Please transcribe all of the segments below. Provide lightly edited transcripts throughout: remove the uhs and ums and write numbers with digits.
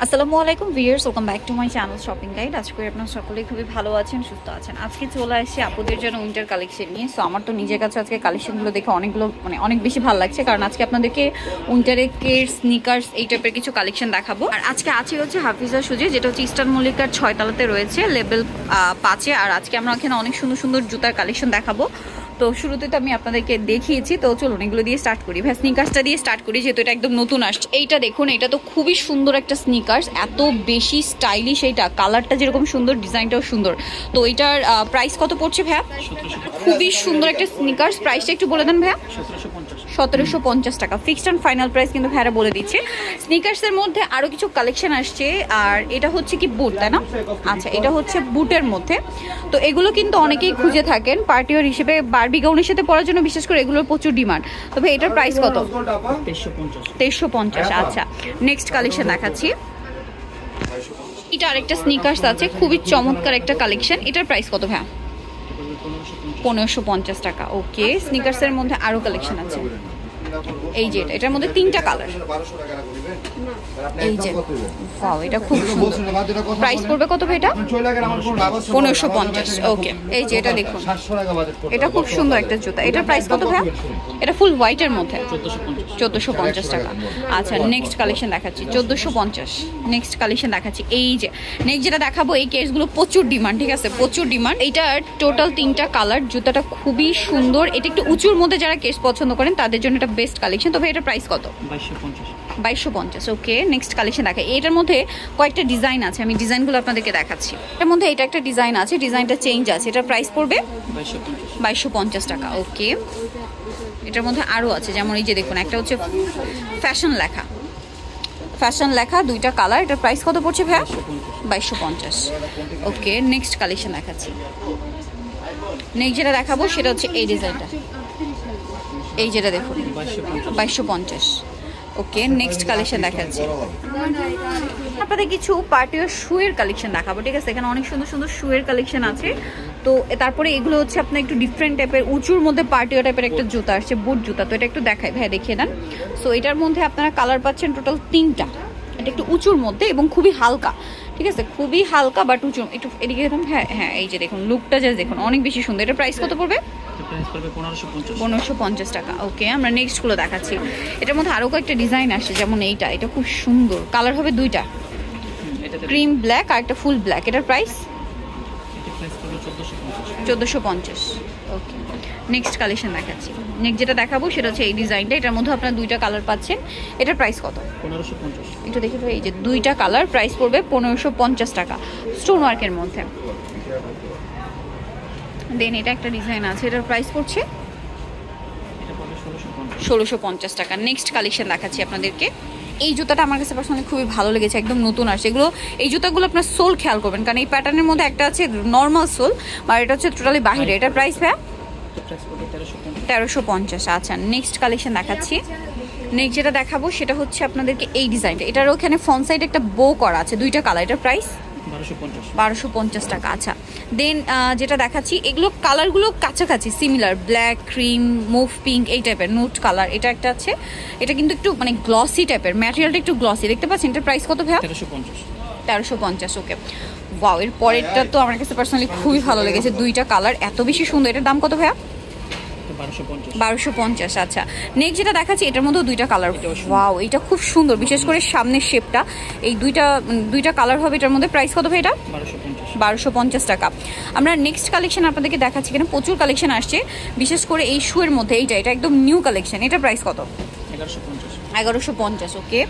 আসসালামু আলাইকুম viewers, welcome back to my channel shopping guide. আজকে আপনারা সকলেই খুবই ভালো আছেন, সুস্থ আছেন। আজকে চলে আসছি আপুদের জন্য উইন্টার কালেকশন নিয়ে। সো আমার তো নিজের কাছে আজকে কালেকশনগুলো দেখে অনেক বেশি ভালো লাগছে, কারণ আজকে আপনাদেরকে উইন্টারে কের স্নিকার্স এই টাইপের কিছু কালেকশন দেখাবো। আর আজকে আছে হচ্ছে হাফিজা সুজি, যেটা হচ্ছে ইস্টার্ন মল্লিকার 6 তলাতে রয়েছে, লেভেল 5-এ। আর আজকে আমরা এখানে অনেক সুন্দর সুন্দর জুতার কালেকশন দেখাবো। তো শুরুতে তো আমি আপনাদেরকে দেখিয়েছি, তো চলুন এগুলো দিয়ে স্টার্ট করি। ভাই স্নিকার্সটা দিয়ে স্টার্ট করি, যেহেতু এটা একদম নতুন আসছে। এইটা দেখুন, এটা তো খুবই সুন্দর একটা স্নিকার্স, এত বেশি স্টাইলিশ। এইটা কালারটা যেরকম সুন্দর, ডিজাইনটাও সুন্দর। তো এইটার প্রাইস কত পড়ছে ভাইয়া? খুবই সুন্দর একটা স্নিকার্স। প্রাইসটা একটু বলে দেন ভাইয়া। 1750 টাকা ফিক্সড অ্যান্ড ফাইনাল প্রাইস কিন্তু ভাইয়ারা বলে দিচ্ছে। স্নিকার্সের মধ্যে আরও কিছু কালেকশন আসছে। আর এটা হচ্ছে কি বুট, তাই না? আচ্ছা, এটা হচ্ছে বুটের মধ্যে। তো এগুলো কিন্তু অনেকেই খুঁজে থাকেন পার্টি ওয়্যার হিসেবে, বারবি গাউনের সাথে পরার জন্য বিশেষ করে এগুলোর প্রচুর ডিমান্ড। তবে এটার প্রাইস কত? 2350। আচ্ছা, নেক্সট কালেকশন দেখাচ্ছি। এটা আরেকটা স্নিকার্স আছে, খুবই চমৎকার একটা কালেকশন। এটার প্রাইস কত ভাইয়া? 1550 টাকা। ওকে, স্নিকার্সের মধ্যে আরো কালেকশন আছে। এই যে এটার মধ্যে 3টা কালার। এই যে ওয়াও, এটা খুব সুন্দর। প্রাইস পড়বে কত ভাই এটা? 1550। ওকে, এই যে এটা দেখুন, এটা খুব সুন্দর একটা জুতা। এটার প্রাইস কত ভাই? এটা ফুল হোয়াইটের মধ্যে 1450 টাকা। আচ্ছা, নেক্সট কালেকশন দেখাচ্ছি। 1450। নেক্সট কালেকশন দেখাচ্ছি। এই যে নেক্সট যেটা দেখাবো, এই কেসগুলো প্রচুর ডিমান্ড, ঠিক আছে? প্রচুর ডিমান্ড। এইটার টোটাল 3টা কালার। জুতাটা খুবই সুন্দর। এটা একটু উঁচুর মধ্যে যারা কেস পছন্দ করেন তাদের জন্য এটা বেস্ট কালেকশন। তবে এটার প্রাইস কত? 2250। ওকে, নেক্সট কালেকশন দেখা। এটার মধ্যে কয়েকটা ডিজাইন আছে, আমি ডিজাইনগুলো আপনাদেরকে দেখাচ্ছি। এর মধ্যে এটা একটা ডিজাইন আছে, ডিজাইনটা চেঞ্জ আছে। এটার প্রাইস পড়বে 2250 টাকা। ওকে, এটার মধ্যে আরও আছে, যেমন এই যে দেখুন, একটা হচ্ছে ফ্যাশন লেখা 2টা কালার। এটার প্রাইস কত পড়ছে ভাইয়া? 2250। ওকে, নেক্সট কালেকশন দেখাচ্ছি। নেক্সট যেটা দেখাবো সেটা হচ্ছে এই ডিজাইনটা, এই যেটা দেখুন 2250। ওকে, নেক্সট কালেকশন দেখাচ্ছি। আপনাদের কিছু পার্টিওয়ার শুয়ের কালেকশন দেখাবো, ঠিক আছে? এখানে অনেক সুন্দর সুন্দর শুয়ের কালেকশন আছে। তো তারপরে এগুলো হচ্ছে আপনার একটু ডিফারেন্ট টাইপের, উঁচুর মধ্যে পার্টিওয়ার টাইপের একটা জুতা আসছে, বুট জুতা। তো এটা একটু দেখাই ভাই, দেখিয়ে দেন। সো এটার মধ্যে আপনারা কালার পাচ্ছেন টোটাল 3টা। এটা একটু উঁচুর মধ্যে এবং খুবই হালকা, ঠিক আছে? খুবই হালকা বাট উঁচু। একটু এদিকে দেখুন। হ্যাঁ, এই যে দেখুন, লুকটা জাস্ট দেখুন, অনেক বেশি সুন্দর। এটার প্রাইস কত পড়বে? 1550 টাকা। ওকে, আমরা নেক্সট গুলো দেখাচ্ছি। এটার মধ্যে আরো কয়েকটা ডিজাইন আসছে, যেমন এটা খুব সুন্দর। কালার হবে 2টা, ক্রিম ব্ল্যাক আর একটা ফুল ব্ল্যাক। এটার প্রাইস 1450। ওকে, নেক্সট কালেকশন দেখাচ্ছি। নেক্সট যেটা দেখাবো সেটা হচ্ছে এই ডিজাইনটা। এটার মধ্যে আপনারা 2টা কালার পাচ্ছেন। এটার প্রাইস কত? 1550। একটু দেখে তো, এই যে 2টা কালার, প্রাইস পড়বে 1550 টাকা, স্টোন ওয়ার্কের মধ্যে। দেন এটা একটা ডিজাইন আছে, এটার প্রাইস পড়ছে 1650 টাকা। নেক্সট কালেকশন দেখাচ্ছি আপনাদেরকে। এই জুতাটা আমার কাছে পার্সোনালি খুবই ভালো লেগেছে, একদম নতুন আসছে। এই জুতাগুলো আপনার সোল খেয়াল করবেন, কারণ এই প্যাটার্নের মধ্যে একটা আছে নর্মাল সোল, আর এটা হচ্ছে টোটালি বাহিরে। এটার প্রাইস ভাই 1350। আচ্ছা, নেক্সট কালেকশন দেখাচ্ছি। নেক্সট যেটা দেখাবো সেটা হচ্ছে আপনাদেরকে এই ডিজাইনটা। এটার ওখানে ফ্রন্ট সাইড একটা বো করা আছে, 2টা কালার। এটার প্রাইস 1250 টাকা। আচ্ছা, দেন যেটা দেখাচ্ছি, এগুলো কালারগুলো কাছাকাছি similar, black, cream, move pink, এই টাইপের নোট কালার। এটা একটা আছে, এটা কিন্তু একটু মানে গ্লসি টাইপের, ম্যাটেরিয়ালটা একটু গ্লসি, দেখতে পাচ্ছেন? এটার প্রাইস কত ভাইয়া? 1350। ওকে, ওয়াও, এর পরেরটা তো আমার কাছে পার্সোনালি খুবই ভালো লেগেছে, 2টা কালার এত বেশি সুন্দর। এটার দাম কত ভাইয়া? 1250। আচ্ছা, নেক্সট যেটা দেখাচ্ছি, এটার মধ্যেও 2টা কালার। ওয়াও, এটা খুব সুন্দর, বিশেষ করে সামনের শেপটা। এই দুইটা কালার হবে এটার মধ্যে। প্রাইস কত ভাই এটা? 1250 টাকা। আমরা নেক্সট কালেকশন আপনাদেরকে দেখাচ্ছি। এখানে প্রচুর কালেকশন আসছে, বিশেষ করে এই শুয়ের মধ্যে। এটা একদম নিউ কালেকশন। এটার প্রাইস কত? 1150। ওকে,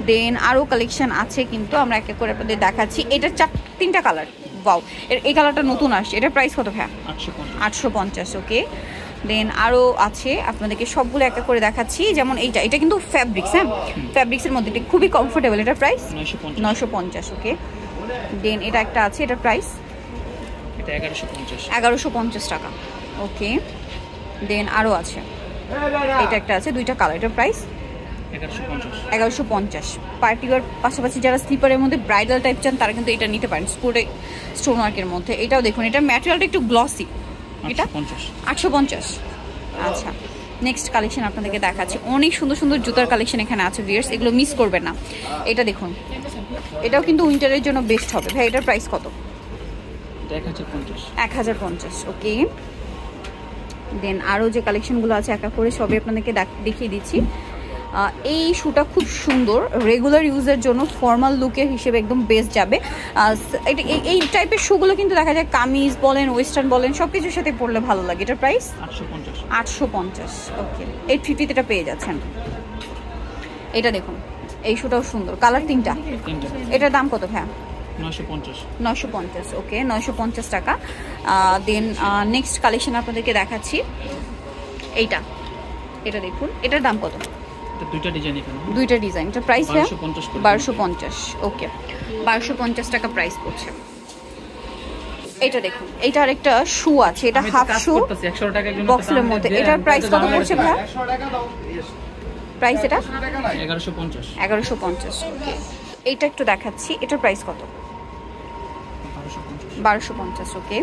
দেন আরও কালেকশন আছে, কিন্তু আমরা এক এক করে আপনাদের দেখাচ্ছি। এটার 3টা কালার। ওয়াও, এই কালারটা নতুন আসছে। এটার প্রাইস কত ভাইয়া? 850। ওকে, দেন আরও আছে, আপনাদেরকে সবগুলো একটা করে দেখাচ্ছি। যেমন এটা কিন্তু ফ্যাব্রিক্স, হ্যাঁ, ফ্যাব্রিক্সের মধ্যে খুবই কমফোর্টেবল। এটার প্রাইস 950। ওকে, দেন এটা একটা আছে, এটার প্রাইস 1150 টাকা। ওকে, দেন আরও আছে, এটা একটা আছে, 2টা কালার। এটার প্রাইস 1150। পার্টিওয়ার পাশাপাশি যারা স্লিপারের মধ্যে ব্রাইডাল টাইপ চান তারা কিন্তু এটা নিতে পারেন, স্টোন ওয়ার্কের মধ্যে। এটাও দেখুন, এটা ম্যাটেরিয়ালটা একটু গ্লসি। এটা 850। আচ্ছা, নেক্সট কালেকশন আপনাদেরকে দেখাচ্ছি, অনেক সুন্দর সুন্দর জুতার কালেকশন এখানে আছে ভিউয়ার্স, এগুলো মিস করবেন না। এটা দেখুন, এটাও কিন্তু উইন্টারের জন্য বেস্ট হবে। ভাই এটার প্রাইস কত? 1050। ওকে, দেন আরও যে কালেকশনগুলো আছে একা করে সবই আপনাদেরকে দেখিয়ে দিচ্ছি। এই শুটা খুব সুন্দর, রেগুলার ইউজের জন্য ফর্মাল লুকের হিসেবে একদম বেস্ট যাবে। এই টাইপের শুগুলো কিন্তু দেখা যায় কামিজ বলেন, ওয়েস্টার্ন বলেন, সব কিছুর সাথে পরলে ভালো লাগে। এটার প্রাইস 850। ওকে, 850 এটা পেয়ে যাচ্ছেন। এটা দেখুন, এই শুটাও সুন্দর, কালার তিনটা। এটার দাম কত ভাইয়া? 950। ওকে, 950 টাকা। দেন নেক্সট কালেকশন আপনাদেরকে দেখাচ্ছি, এটা দেখুন, এটার দাম কত? দুইটা ডিজাইন। এটা প্রাইস 1250। ওকে, 1250 টাকা প্রাইস পড়ছে। এটা দেখুন, এটা আরেকটা শু আছে, এটা হাফ শু বক্সের মধ্যে। এটার প্রাইস কত পড়ছে ভাই? প্রাইস এটা 1150। ওকে, এইটা একটু দেখাচ্ছি, এটার প্রাইস কত? 1250। ওকে,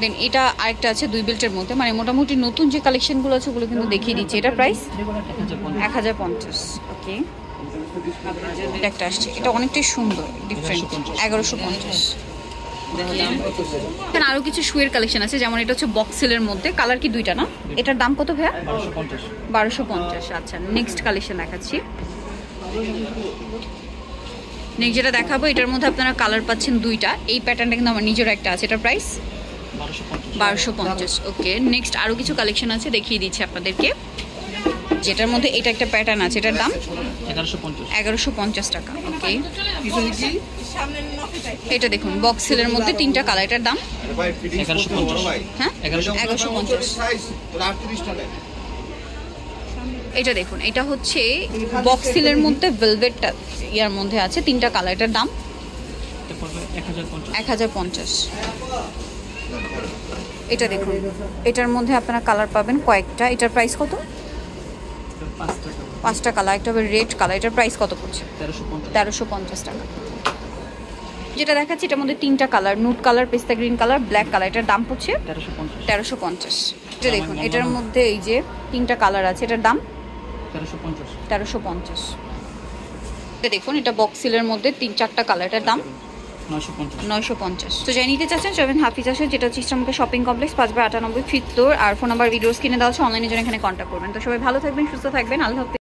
দেন এটা আরেকটা আছে 2 বেল্টের মধ্যে, মানে মোটামুটি নতুন যে কালেকশনগুলো আছে ওগুলো কিন্তু দেখিয়ে দিচ্ছি। এটা প্রাইস 1050। ওকে, এটা একটা আসছে, এটা অনেকটাই সুন্দর, ডিফারেন্ট, 1150। এখানে আরো কিছু শুয়ের কালেকশন আছে, যেমন এটা হচ্ছে বক্সেলের মধ্যে, কালার কি দুইটা না? এটার দাম কত ভাইয়া? 1250। আচ্ছা, নেক্সট কালেকশন দেখাচ্ছি। নেক্সট যেটা দেখাবো, এটার মধ্যে আপনারা কালার পাচ্ছেন দুইটা। এই প্যাটার্নটা কিন্তু আমার নিজের একটা আছে, এটার প্রাইস 1250। ওকে, নেক্সট আরো কিছু কালেকশন আছে, দেখিয়ে দিচ্ছি আপনাদেরকে। যেটার মধ্যে এটা একটা প্যাটার্ন আছে, এটার দাম 1150 টাকা। ওকে, এটা দেখুন, বক্সেলের মধ্যে 3টা কালার, এটার দাম 1150। এটা দেখুন, এটা হচ্ছে বক্সেলের মধ্যে ভেলভেট ইয়ার মধ্যে আছে, 3টা কালার, এটার দাম 1050। এটা দেখুন, এটার মধ্যে আপনারা কালার পাবেন কয়েকটা। এটার প্রাইস কত? 5টা কালার, একটা হবে রেড কালার। এটার প্রাইস কত পড়ছে? 1350 টাকা। যেটা দেখাচ্ছি এটার মধ্যে 3টা কালার, নুট কালার, পেস্তা গ্রিন কালার, ব্ল্যাক কালার। এটার দাম পড়ছে 1350। এটা দেখুন, এটার মধ্যে এই যে 3টা কালার আছে, এটার দাম 1350। এটা দেখুন, এটা বক্সিলের মধ্যে 3-4টা কালার, এটার দাম 950। তো যাই নিতে চাচ্ছেন চলবেন হাফিজ আসে, যেটা হচ্ছে ইসলামকে শপিং কমপ্লেক্স 5/98 ফিফথ ফ্লোর। আর ফোন নাম্বার ভিডিওস কিনে দেওয়া হচ্ছে, অনলাইনে জন্য এখানে কন্ট্যাক্ট করবেন। তো সবাই ভালো থাকবেন, সুস্থ থাকবেন, আল্লাহ হাফিজ।